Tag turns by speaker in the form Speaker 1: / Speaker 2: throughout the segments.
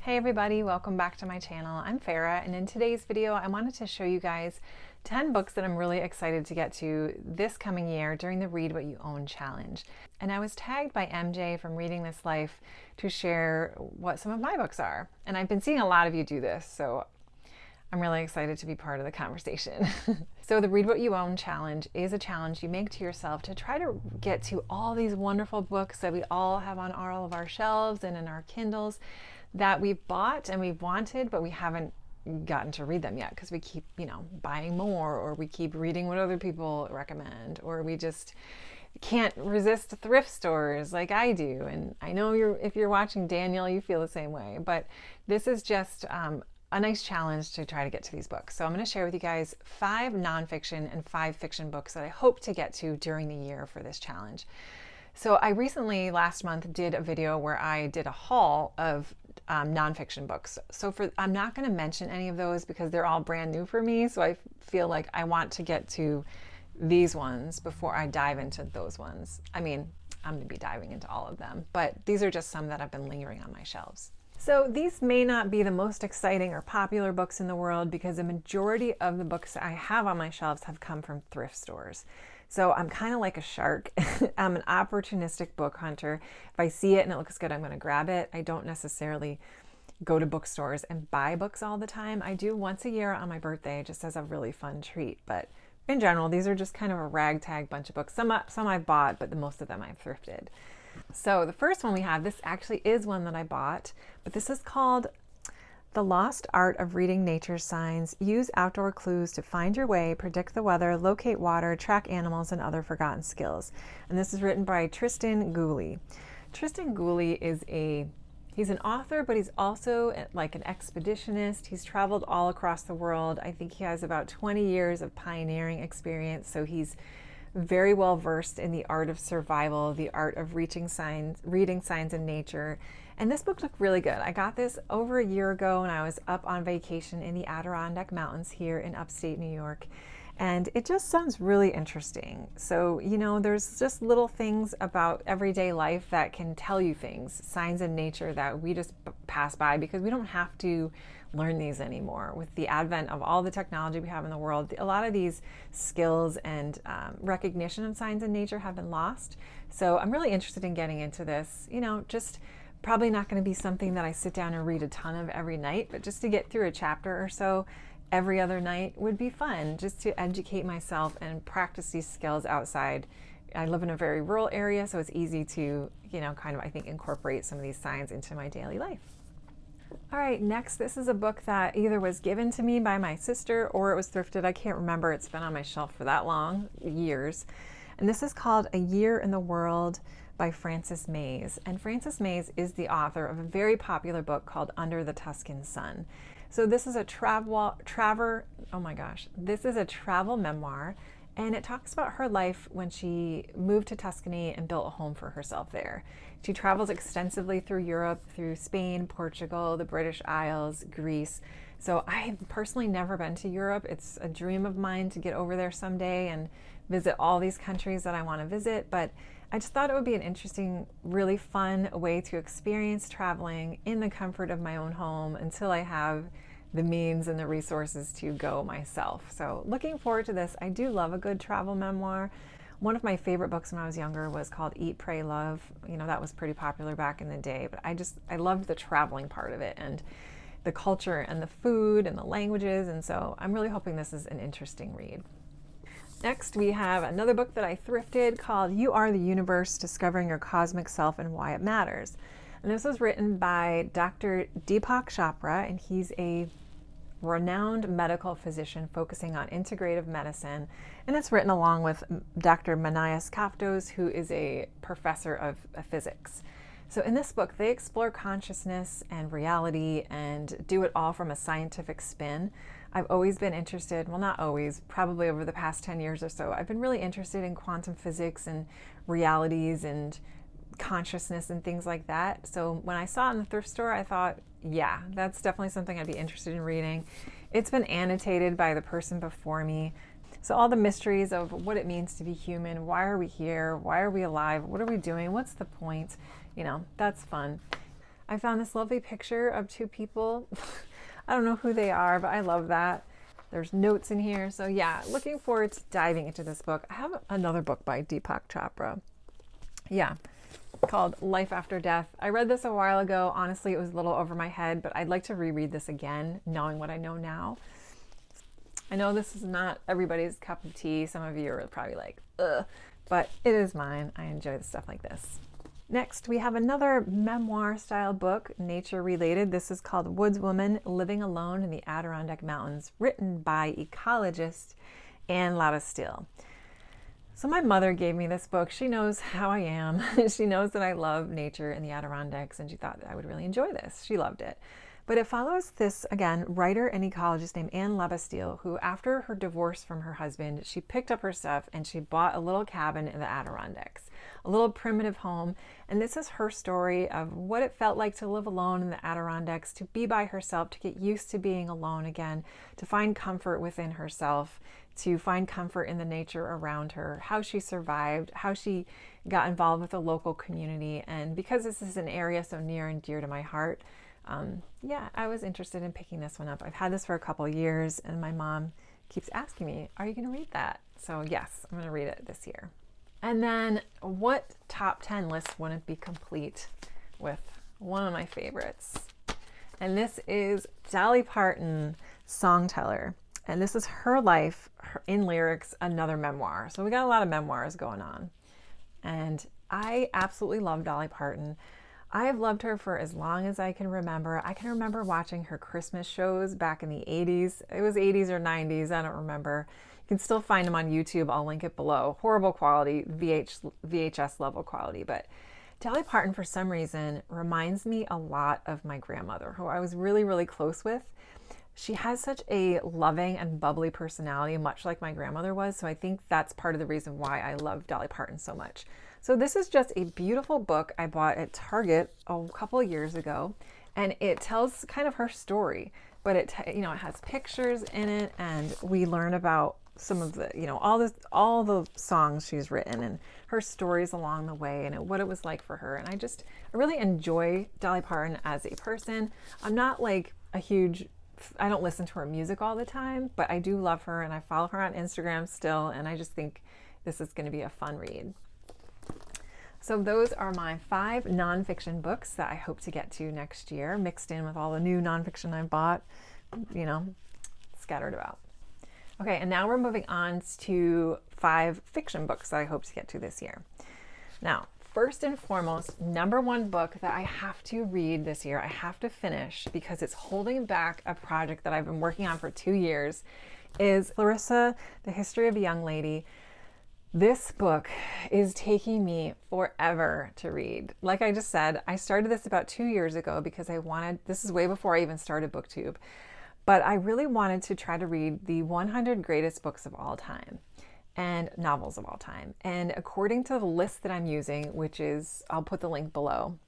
Speaker 1: Hey everybody, welcome back to my channel. I'm Farah, and in today's video I wanted to show you guys 10 books that I'm really excited to get to this coming year during the Read What You Own challenge. And I was tagged by MJ from Reading This Life to share what some of my books are. And I've been seeing a lot of you do this, so I'm really excited to be part of the conversation. So the Read What You Own challenge is a challenge you make to yourself to try to get to all these wonderful books that we all have on all of our shelves and in our Kindles that we've bought and we've wanted, but we haven't gotten to read them yet because we keep, buying more, or we keep reading what other people recommend, or we just can't resist thrift stores like I do. And I know if you're watching Daniel, you feel the same way, but this is just a nice challenge to try to get to these books. So I'm going to share with you guys 5 nonfiction and 5 fiction books that I hope to get to during the year for this challenge. So I recently, last month, did a video where I did a haul of nonfiction books. So I'm not going to mention any of those because they're all brand new for me. So I feel like I want to get to these ones before I dive into those ones. I mean, I'm going to be diving into all of them, but these are just some that have been lingering on my shelves. So these may not be the most exciting or popular books in the world because the majority of the books I have on my shelves have come from thrift stores. So I'm kind of like a shark. I'm an opportunistic book hunter. If I see it and it looks good, I'm going to grab it. I don't necessarily go to bookstores and buy books all the time. I do once a year on my birthday just as a really fun treat. But in general, these are just kind of a ragtag bunch of books. Some I've bought, but most of them I've thrifted. So the first one we have, this actually is one that I bought, but this is called The Lost Art of Reading Nature's Signs. Use outdoor clues to find your way, predict the weather, locate water, track animals, and other forgotten skills. And this is written by Tristan Gooley. Tristan Gooley he's an author, but he's also like an expeditionist. He's traveled all across the world. I think he has about 20 years of pioneering experience. So he's very well versed in the art of survival, the art of reading signs in nature. And this book looked really good. I got this over a year ago when I was up on vacation in the Adirondack Mountains here in upstate New York. And it just sounds really interesting. So, there's just little things about everyday life that can tell you things, signs in nature that we just pass by because we don't have to learn these anymore. With the advent of all the technology we have in the world, a lot of these skills and recognition of signs in nature have been lost. So I'm really interested in getting into this, just probably not going to be something that I sit down and read a ton of every night, but just to get through a chapter or so every other night would be fun, just to educate myself and practice these skills outside. I live in a very rural area, so it's easy to, I think incorporate some of these signs into my daily life. All right, next, this is a book that either was given to me by my sister or it was thrifted. I can't remember. It's been on my shelf for that long, years. And this is called A Year in the World by Frances Mayes. And Frances Mayes is the author of a very popular book called Under the Tuscan Sun. So this is a travel memoir, and it talks about her life when she moved to Tuscany and built a home for herself there. She travels extensively through Europe, through Spain, Portugal, the British Isles, Greece. So I have personally never been to Europe. It's a dream of mine to get over there someday and visit all these countries that I want to visit, but I just thought it would be an interesting, really fun way to experience traveling in the comfort of my own home until I have the means and the resources to go myself. So looking forward to this. I do love a good travel memoir. One of my favorite books when I was younger was called Eat, Pray, Love. That was pretty popular back in the day, but I loved the traveling part of it and the culture and the food and the languages. And so I'm really hoping this is an interesting read. Next, we have another book that I thrifted called You Are the Universe, Discovering Your Cosmic Self and Why It Matters. And this was written by Dr. Deepak Chopra, and he's a renowned medical physician focusing on integrative medicine. And it's written along with Dr. Menas, who is a professor of physics. So in this book, they explore consciousness and reality and do it all from a scientific spin. I've always been interested, well, not always, probably over the past 10 years or so, I've been really interested in quantum physics and realities and consciousness and things like that. So when I saw it in the thrift store, I thought, yeah, that's definitely something I'd be interested in reading. It's been annotated by the person before me. So all the mysteries of what it means to be human, why are we here, why are we alive, what are we doing, what's the point, that's fun. I found this lovely picture of two people. I don't know who they are, but I love that. There's notes in here. So yeah, looking forward to diving into this book. I have another book by Deepak Chopra. Yeah, called Life After Death. I read this a while ago. Honestly, it was a little over my head, but I'd like to reread this again, knowing what I know now. I know this is not everybody's cup of tea. Some of you are probably like, ugh, but it is mine. I enjoy stuff like this. Next, we have another memoir-style book, nature-related. This is called Woodswoman, Living Alone in the Adirondack Mountains, written by ecologist LaBastille. So my mother gave me this book. She knows how I am. She knows that I love nature in the Adirondacks, and she thought that I would really enjoy this. She loved it. But it follows this, again, writer and ecologist named LaBastille, who after her divorce from her husband, she picked up her stuff and she bought a little cabin in the Adirondacks, a little primitive home. And this is her story of what it felt like to live alone in the Adirondacks, to be by herself, to get used to being alone again, to find comfort within herself, to find comfort in the nature around her, how she survived, how she got involved with the local community. And because this is an area so near and dear to my heart, yeah, I was interested in picking this one up. I've had this for a couple of years, and my mom keeps asking me, are you going to read that? So yes, I'm going to read it this year. And then what top 10 list wouldn't be complete with one of my favorites? And this is Dolly Parton, Songteller. And this is her life in lyrics, another memoir. So we got a lot of memoirs going on. And I absolutely love Dolly Parton. I have loved her for as long as I can remember. I can remember watching her Christmas shows back in the 80s. It was 80s or 90s, I don't remember. You can still find them on YouTube. I'll link it below. Horrible quality, VHS level quality. But Dolly Parton, for some reason, reminds me a lot of my grandmother, who I was really, really close with. She has such a loving and bubbly personality, much like my grandmother was. So I think that's part of the reason why I love Dolly Parton so much. So this is just a beautiful book I bought at Target a couple of years ago, and it tells kind of her story, but it has pictures in it, and we learn about some of the, all the songs she's written and her stories along the way and what it was like for her. And I really enjoy Dolly Parton as a person. I'm not like I don't listen to her music all the time, but I do love her, and I follow her on Instagram still, and I just think this is going to be a fun read. So those are my 5 nonfiction books that I hope to get to next year, mixed in with all the new nonfiction I bought, scattered about. Okay, and now we're moving on to 5 fiction books that I hope to get to this year. Now, first and foremost, number 1 book that I have to read this year, I have to finish because it's holding back a project that I've been working on for 2 years, is Clarissa, The History of a Young Lady. This book is taking me forever to read. Like I just said, I started this about 2 years ago because this is way before I even started BookTube, but I really wanted to try to read the 100 greatest books of all time and novels of all time. And according to the list that I'm using, which is, I'll put the link below,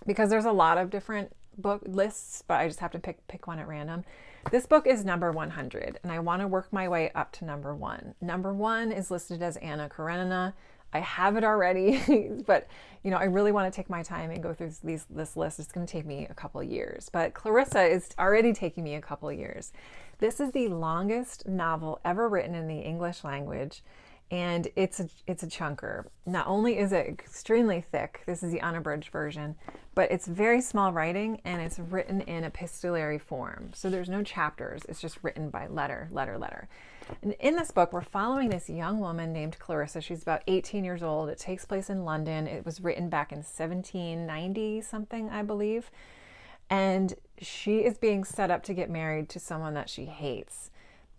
Speaker 1: because there's a lot of different book lists, but I just have to pick one at random. This book is number 100, and I want to work my way up to number 1. Number 1 is listed as Anna Karenina. I have it already, but I really want to take my time and go through this list. It's going to take me a couple of years, but Clarissa is already taking me a couple of years. This is the longest novel ever written in the English language, and it's a chunker. Not only is it extremely thick, this is the unabridged version, but it's very small writing, and it's written in epistolary form. So there's no chapters. It's just written by letter. And in this book, we're following this young woman named Clarissa. She's about 18 years old. It takes place in London. It was written back in 1790 something, I believe. And she is being set up to get married to someone that she hates.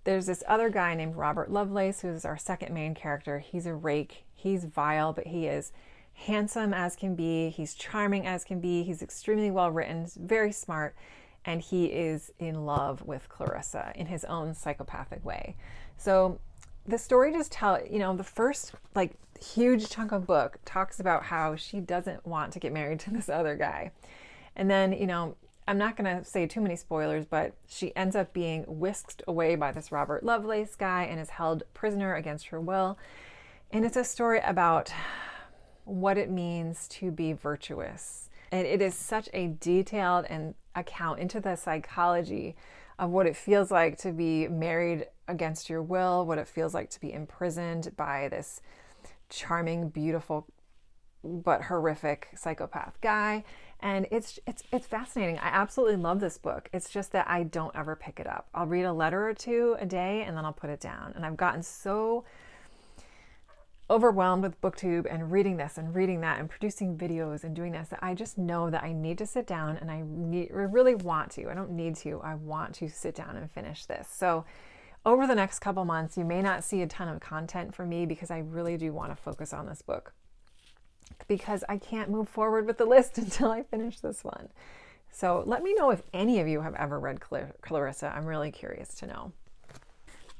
Speaker 1: There's this other guy named Robert Lovelace, who's our second main character. He's a rake. He's vile, but he is handsome as can be. He's charming as can be. He's extremely well written, very smart, and he is in love with Clarissa in his own psychopathic way. So the story just the first huge chunk of book talks about how she doesn't want to get married to this other guy. And then, I'm not going to say too many spoilers, but she ends up being whisked away by this Robert Lovelace guy and is held prisoner against her will. And it's a story about what it means to be virtuous And it is such a detailed and account into the psychology of what it feels like to be married against your will, what it feels like to be imprisoned by this charming, beautiful, but horrific psychopath guy. And it's fascinating. I absolutely love this book. It's just that I don't ever pick it up. I'll read a letter or two a day and then I'll put it down. And I've gotten so overwhelmed with booktube and reading this and reading that and producing videos and doing this that I just know that I need to sit down, and I really want to. I don't need to. I want to sit down and finish this. So over the next couple months, you may not see a ton of content from me because I really do want to focus on this book, because I can't move forward with the list until I finish this one. So let me know if any of you have ever read Clarissa. I'm really curious to know.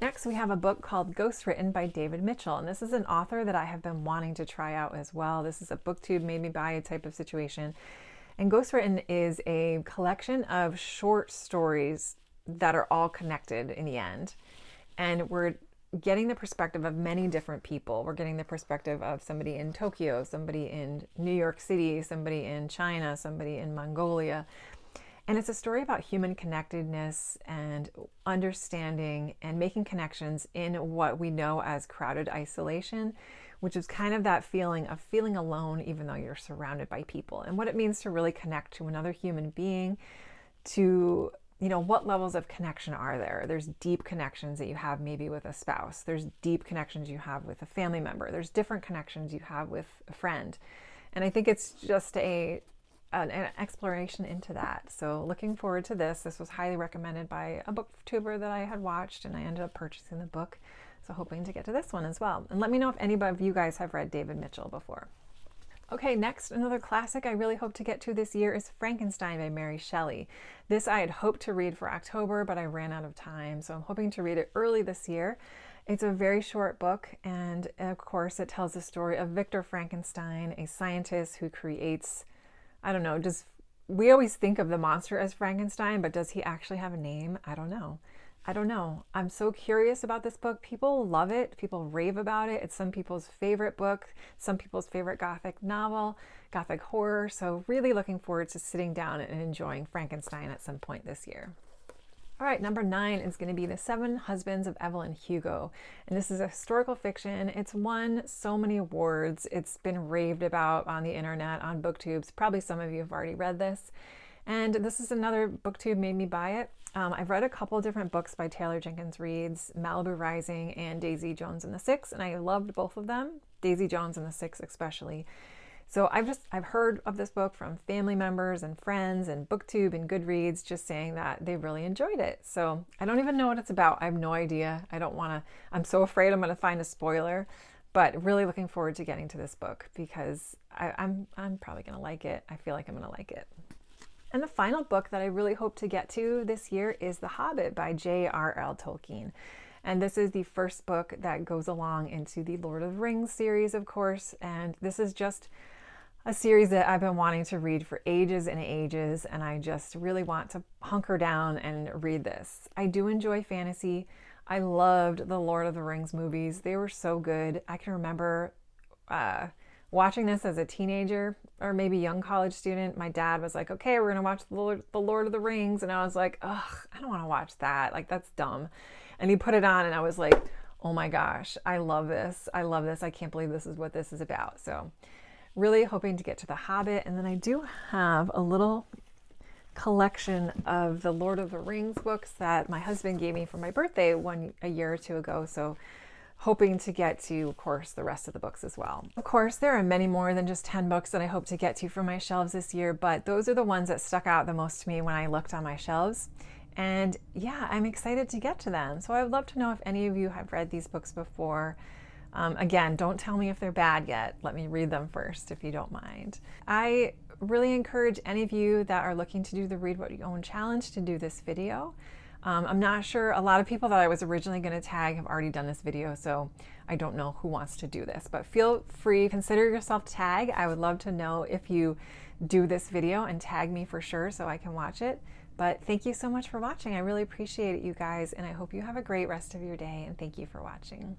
Speaker 1: Next, we have a book called Ghostwritten by David Mitchell. And this is an author that I have been wanting to try out as well. This is a booktube made me buy type of situation. And Ghostwritten is a collection of short stories that are all connected in the end. And we're getting the perspective of many different people. We're getting the perspective of somebody in Tokyo, somebody in New York City, somebody in China, somebody in Mongolia. And it's a story about human connectedness and understanding and making connections in what we know as crowded isolation, which is kind of that feeling of feeling alone even though you're surrounded by people, and what it means to really connect to another human being. To, you know, what levels of connection are there? There's deep connections that you have maybe with a spouse. There's deep connections you have with a family member. There's different connections you have with a friend. And I think it's just an exploration into that. So looking forward to this. This was highly recommended by a booktuber that I had watched, and I ended up purchasing the book. So hoping to get to this one as well. And let me know if any of you guys have read David Mitchell before. Okay, next, another classic I really hope to get to this year is Frankenstein by Mary Shelley. This I had hoped to read for October, but I ran out of time. So I'm hoping to read it early this year. It's a very short book, and of course it tells the story of Victor Frankenstein, a scientist who creates, I don't know, we always think of the monster as Frankenstein, but does he actually have a name? I don't know. I'm so curious about this book. People love it. People rave about it. It's some people's favorite book, some people's favorite Gothic novel, Gothic horror. So really looking forward to sitting down and enjoying Frankenstein at some point this year. All right, number 9 is going to be The Seven Husbands of Evelyn Hugo. And this is a historical fiction. It's won so many awards. It's been raved about on the internet, on booktubes. Probably some of you have already read this. And this is another booktube made me buy it. I've read a couple different books by Taylor Jenkins Reid's, Malibu Rising and Daisy Jones and the Six, and I loved both of them, Daisy Jones and the Six especially. So I've heard of this book from family members and friends and booktube and Goodreads just saying that they really enjoyed it. So I don't even know what it's about. I have no idea. I'm so afraid I'm going to find a spoiler, but really looking forward to getting to this book because I'm probably going to like it. I feel like I'm going to like it. And the final book that I really hope to get to this year is The Hobbit by J.R.R. Tolkien. And this is the first book that goes along into the Lord of the Rings series, of course. And this is just a series that I've been wanting to read for ages and ages. And I just really want to hunker down and read this. I do enjoy fantasy. I loved the Lord of the Rings movies. They were so good. I can remember watching this as a teenager or maybe young college student. My dad was like, okay, we're going to watch the Lord of the Rings. And I was like, ugh, I don't want to watch that. Like, that's dumb. And he put it on and I was like, oh my gosh, I love this. I love this. I can't believe this is what this is about. So really hoping to get to The Hobbit. And then I do have a little collection of the Lord of the Rings books that my husband gave me for my birthday a year or two ago. So hoping to get to, of course, the rest of the books as well. Of course, there are many more than just 10 books that I hope to get to from my shelves this year, but those are the ones that stuck out the most to me when I looked on my shelves. And yeah, I'm excited to get to them. So I would love to know if any of you have read these books before. Again, don't tell me if they're bad yet. Let me read them first, if you don't mind. I really encourage any of you that are looking to do the Read What You Own challenge to do this video. I'm not sure, a lot of people that I was originally going to tag have already done this video, so I don't know who wants to do this, but feel free, consider yourself tagged. I would love to know if you do this video and tag me for sure so I can watch it. But thank you so much for watching. I really appreciate it, you guys, and I hope you have a great rest of your day, and thank you for watching.